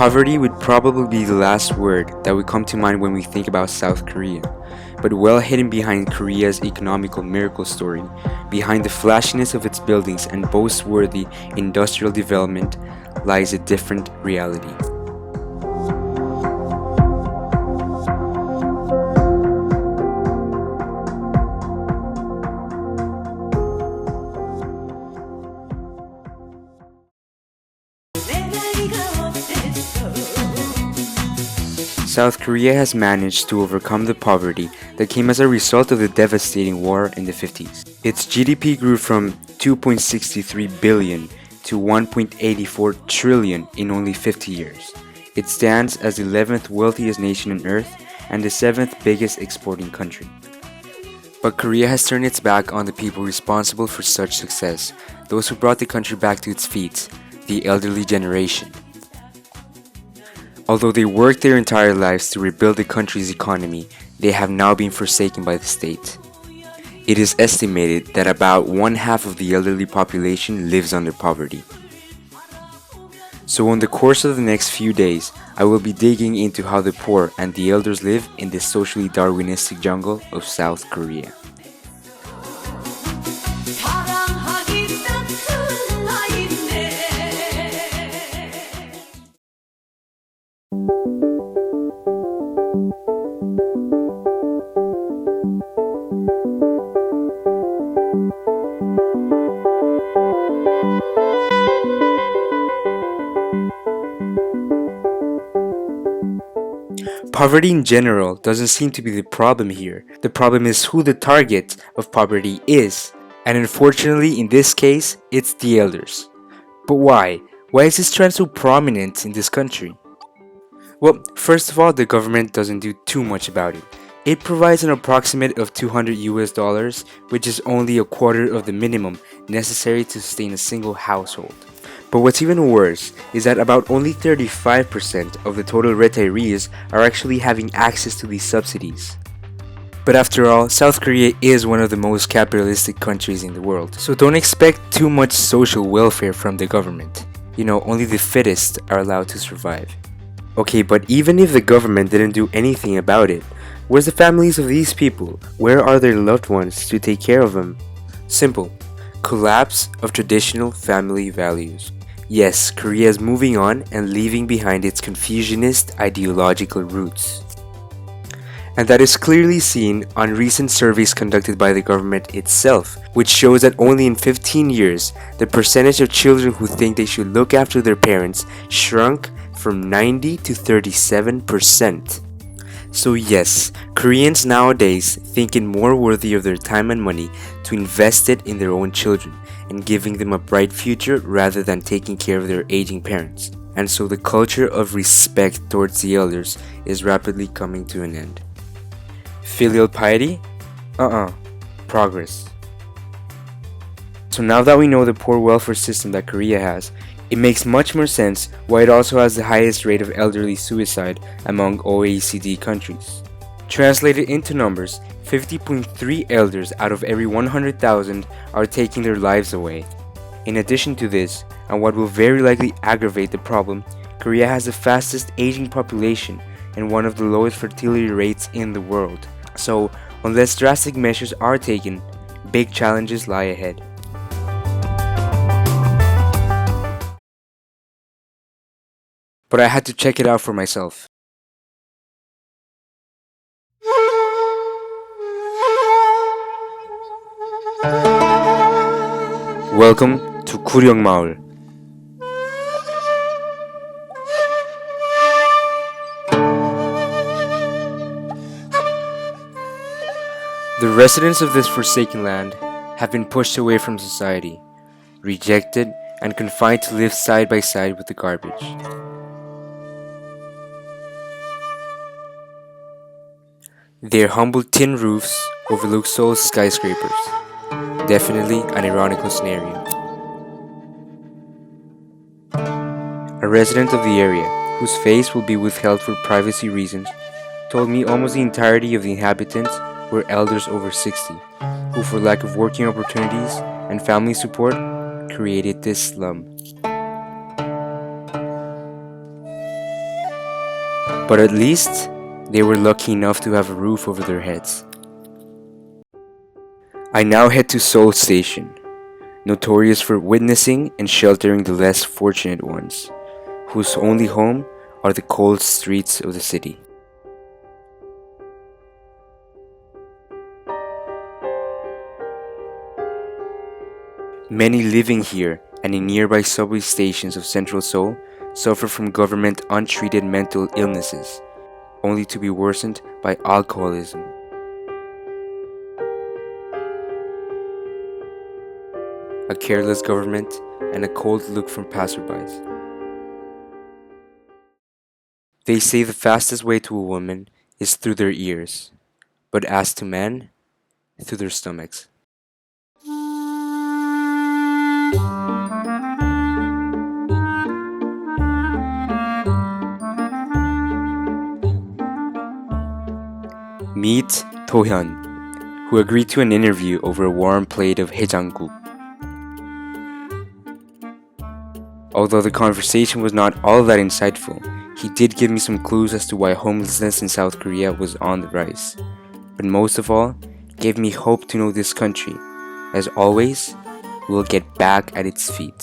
Poverty would probably be the last word that would come to mind when we think about South Korea. But well hidden behind Korea's economical miracle story, behind the flashiness of its buildings and boast-worthy industrial development, lies a different reality. South Korea has managed to overcome the poverty that came as a result of the devastating war in the 50s. Its GDP grew from 2.63 billion to 1.84 trillion in only 50 years. It stands as the 11th wealthiest nation on earth and the 7th biggest exporting country. But Korea has turned its back on the people responsible for such success, those who brought the country back to its feet, the elderly generation. Although they worked their entire lives to rebuild the country's economy, they have now been forsaken by the state. It is estimated that about one half of the elderly population lives under poverty. So in the course of the next few days, I will be digging into how the poor and the elders live in this socially Darwinistic jungle of South Korea. Poverty in general doesn't seem to be the problem here. The problem is who the target of poverty is. And unfortunately, in this case, it's the elders. But why? Why is this trend so prominent in this country? Well, first of all, the government doesn't do too much about it. It provides an approximate of $200, which is only a quarter of the minimum necessary to sustain a single household. But what's even worse is that about only 35% of the total retirees are actually having access to these subsidies. But after all, South Korea is one of the most capitalistic countries in the world, so don't expect too much social welfare from the government. Only the fittest are allowed to survive. Okay, but even if the government didn't do anything about it, where's the families of these people? Where are their loved ones to take care of them? Simple. Collapse of traditional family values. Yes, Korea is moving on and leaving behind its Confucianist ideological roots. And that is clearly seen on recent surveys conducted by the government itself, which shows that only in 15 years, the percentage of children who think they should look after their parents shrunk from 90 to 37%. So yes, Koreans nowadays think it more worthy of their time and money to invest it in their own children and giving them a bright future rather than taking care of their aging parents. And so the culture of respect towards the elders is rapidly coming to an end. Filial piety? Progress. So now that we know the poor welfare system that Korea has, it makes much more sense why it also has the highest rate of elderly suicide among OECD countries. Translated into numbers, 50.3 elders out of every 100,000 are taking their lives away. In addition to this, and what will very likely aggravate the problem, Korea has the fastest aging population and one of the lowest fertility rates in the world. So, unless drastic measures are taken, big challenges lie ahead. But I had to check it out for myself. Welcome to 구령 마을. The residents of this forsaken land have been pushed away from society, rejected, and confined to live side by side with the garbage. Their humble tin roofs overlook Seoul's skyscrapers. Definitely an ironical scenario. A resident of the area, whose face will be withheld for privacy reasons, told me almost the entirety of the inhabitants were elders over 60, who for lack of working opportunities and family support, created this slum. But at least, they were lucky enough to have a roof over their heads. I now head to Seoul Station, notorious for witnessing and sheltering the less fortunate ones, whose only home are the cold streets of the city. Many living here and in nearby subway stations of central Seoul suffer from government untreated mental illnesses, only to be worsened by alcoholism. A careless government, and a cold look from passerbys. They say the fastest way to a woman is through their ears, but as to men, through their stomachs. Meet Tohyun, who agreed to an interview over a warm plate of haejangguk. Although the conversation was not all that insightful, he did give me some clues as to why homelessness in South Korea was on the rise. But most of all, gave me hope to know this country, as always, will get back at its feet.